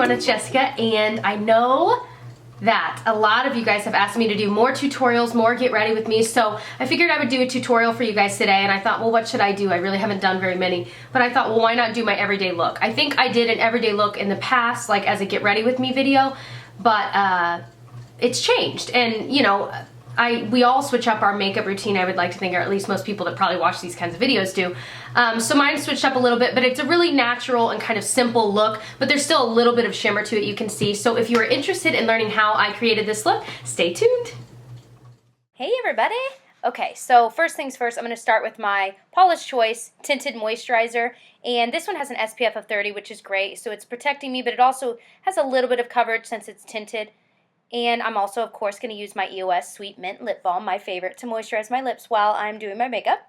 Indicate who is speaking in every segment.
Speaker 1: everyone, it's Jessica, and I know that a lot of you guys have asked me to do more tutorials, more get ready with me, so I figured I would do a tutorial for you guys today, and I thought, well, what should I do? I really haven't done very many, but I thought, well, why not do my everyday look? I think I did an everyday look in the past, like as a get ready with me video, but it's changed, and you know, we all switch up our makeup routine, I would like to think, or at least most people that probably watch these kinds of videos do. So mine switched up a little bit, but it's a really natural and kind of simple look, but there's still a little bit of shimmer to it, you can see. So if you are interested in learning how I created this look, stay tuned.
Speaker 2: Hey everybody! Okay, so first things first, I'm going to start with my Paula's Choice Tinted Moisturizer, and this one has an SPF of 30, which is great, so it's protecting me, but it also has a little bit of coverage since it's tinted. And I'm also, of course, going to use my EOS Sweet Mint Lip Balm, my favorite, to moisturize my lips while I'm doing my makeup.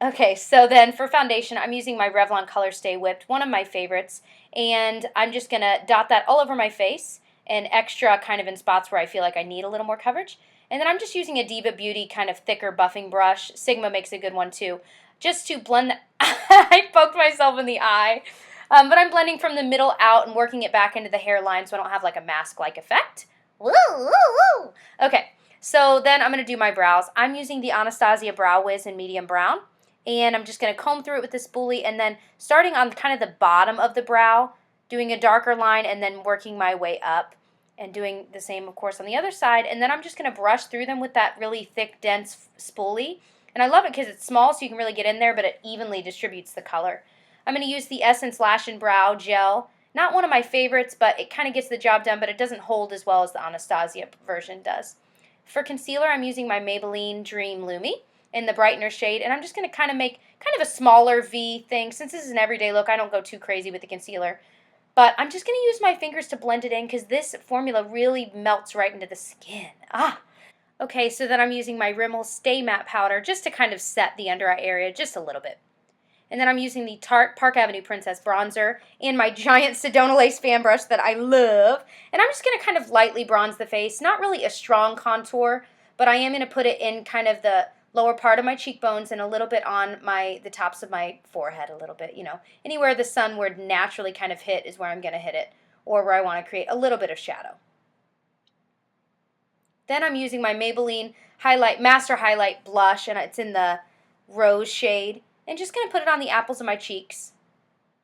Speaker 2: Okay, so then for foundation, I'm using my Revlon Color Stay Whipped, one of my favorites. And I'm just going to dot that all over my face and extra kind of in spots where I feel like I need a little more coverage. And then I'm just using a Diva Beauty kind of thicker buffing brush. Sigma makes a good one too. Just to blend, I poked myself in the eye. But I'm blending from the middle out and working it back into the hairline so I don't have like a mask-like effect. Woo, woo, woo. Okay, so then I'm going to do my brows. I'm using the Anastasia Brow Wiz in medium brown. And I'm just going to comb through it with the spoolie and then starting on kind of the bottom of the brow, doing a darker line and then working my way up and doing the same, of course, on the other side. And then I'm just going to brush through them with that really thick, dense spoolie. And I love it because it's small so you can really get in there, but it evenly distributes the color. I'm going to use the Essence Lash and Brow Gel. Not one of my favorites, but it kind of gets the job done, but it doesn't hold as well as the Anastasia version does. For concealer, I'm using my Maybelline Dream Lumi in the brightener shade, and I'm just going to kind of make kind of a smaller V thing. Since this is an everyday look, I don't go too crazy with the concealer. But I'm just going to use my fingers to blend it in because this formula really melts right into the skin. Okay, so then I'm using my Rimmel Stay Matte Powder just to kind of set the under eye area just a little bit. And then I'm using the Tarte Park Avenue Princess Bronzer and my giant Sedona Lace fan brush that I love. And I'm just going to kind of lightly bronze the face. Not really a strong contour, but I am going to put it in kind of the lower part of my cheekbones and a little bit on the tops of my forehead a little bit. You know, anywhere the sun would naturally kind of hit is where I'm going to hit it, or where I want to create a little bit of shadow. Then I'm using my Maybelline Master Highlight Blush, and it's in the rose shade. And just going to put it on the apples of my cheeks,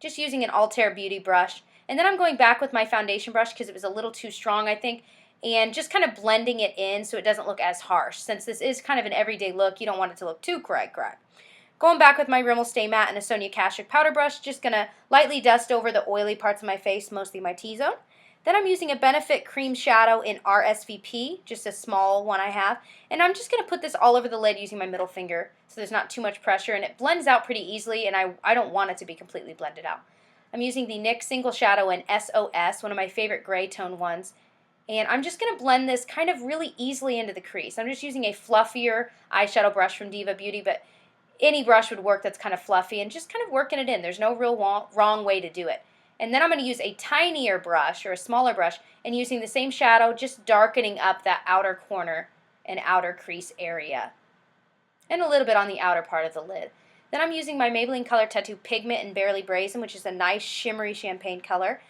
Speaker 2: just using an Altair Beauty brush. And then I'm going back with my foundation brush because it was a little too strong, I think, and just kind of blending it in so it doesn't look as harsh. Since this is kind of an everyday look, you don't want it to look too crack. Going back with my Rimmel Stay Matte and a Sonia Kashuk powder brush, just going to lightly dust over the oily parts of my face, mostly my T-zone. Then I'm using a Benefit Cream Shadow in RSVP, just a small one I have. And I'm just going to put this all over the lid using my middle finger so there's not too much pressure. And it blends out pretty easily, and I don't want it to be completely blended out. I'm using the NYX Single Shadow in SOS, one of my favorite gray tone ones. And I'm just going to blend this kind of really easily into the crease. I'm just using a fluffier eyeshadow brush from Diva Beauty, but any brush would work that's kind of fluffy, and just kind of working it in. There's no real wrong way to do it. And then I'm going to use a tinier brush, or a smaller brush, and using the same shadow, just darkening up that outer corner and outer crease area. And a little bit on the outer part of the lid. Then I'm using my Maybelline Color Tattoo Pigment in Barely Brazen, which is a nice shimmery champagne color.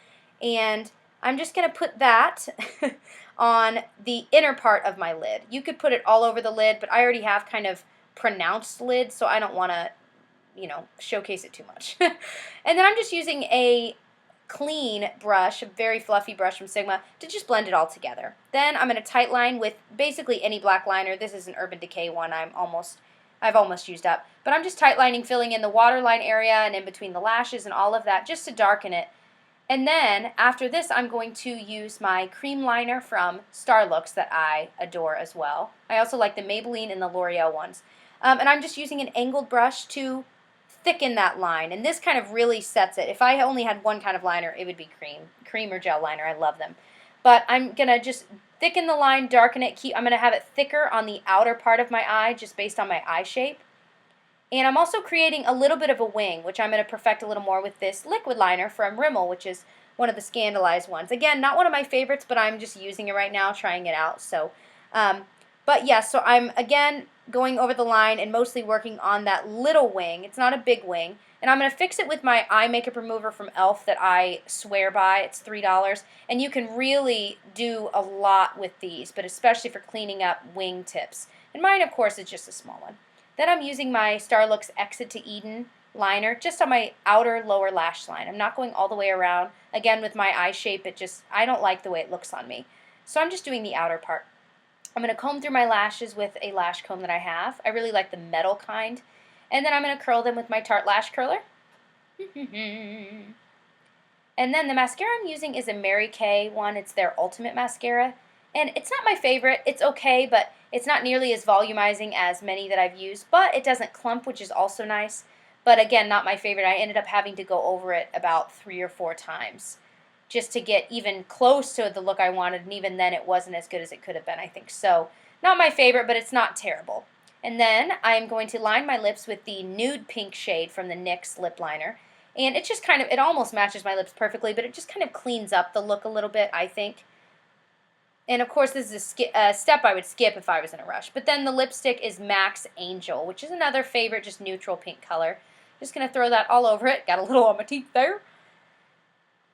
Speaker 2: And I'm just going to put that on the inner part of my lid. You could put it all over the lid, but I already have kind of pronounced lid, so I don't want to, you know, showcase it too much. And then I'm just using a clean brush, a very fluffy brush from Sigma, to just blend it all together. Then I'm going to tight line with basically any black liner. This is an Urban Decay one I've almost used up. But I'm just tight lining, filling in the waterline area and in between the lashes and all of that just to darken it. And then after this, I'm going to use my cream liner from Starlooks that I adore as well. I also like the Maybelline and the L'Oreal ones. And I'm just using an angled brush to thicken that line, and this kind of really sets it. If I only had one kind of liner, it would be cream or gel liner. I love them. But I'm going to just thicken the line, darken it, I'm going to have it thicker on the outer part of my eye, just based on my eye shape. And I'm also creating a little bit of a wing, which I'm going to perfect a little more with this liquid liner from Rimmel, which is one of the Scandalized ones. Again, not one of my favorites, but I'm just using it right now, trying it out. So, but yeah, so I'm, again, going over the line and mostly working on that little wing. It's not a big wing. And I'm going to fix it with my eye makeup remover from e.l.f. that I swear by. It's $3. And you can really do a lot with these, but especially for cleaning up wing tips. And mine, of course, is just a small one. Then I'm using my Starlooks Exit to Eden liner just on my outer lower lash line. I'm not going all the way around. Again, with my eye shape, I don't like the way it looks on me. So I'm just doing the outer part. I'm going to comb through my lashes with a lash comb that I have. I really like the metal kind. And then I'm going to curl them with my Tarte Lash Curler. And then the mascara I'm using is a Mary Kay one. It's their Ultimate Mascara. And it's not my favorite. It's okay, but it's not nearly as volumizing as many that I've used. But it doesn't clump, which is also nice. But again, not my favorite. I ended up having to go over it about 3 or 4 times just to get even close to the look I wanted. And even then, it wasn't as good as it could have been, I think. So, not my favorite, but it's not terrible. And then I'm going to line my lips with the nude pink shade from the NYX lip liner. And it just kind of, it almost matches my lips perfectly, but it just kind of cleans up the look a little bit, I think. And of course, this is a step I would skip if I was in a rush. But then the lipstick is MAC's Angel, which is another favorite, just neutral pink color. Just going to throw that all over it. Got a little on my teeth there.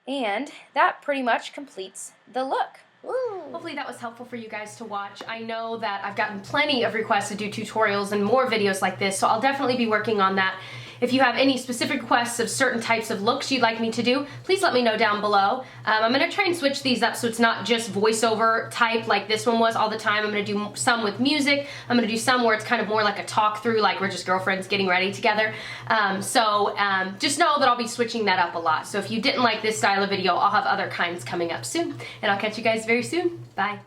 Speaker 2: And that pretty much completes the look.
Speaker 1: Ooh. Hopefully that was helpful for you guys to watch. I know that I've gotten plenty of requests to do tutorials and more videos like this, so I'll definitely be working on that. If you have any specific requests of certain types of looks you'd like me to do, please let me know down below. I'm going to try and switch these up so it's not just voiceover type like this one was all the time. I'm going to do some with music. I'm going to do some where it's kind of more like a talk through, like we're just girlfriends getting ready together. Just know that I'll be switching that up a lot. So if you didn't like this style of video, I'll have other kinds coming up soon. And I'll catch you guys very soon. Bye.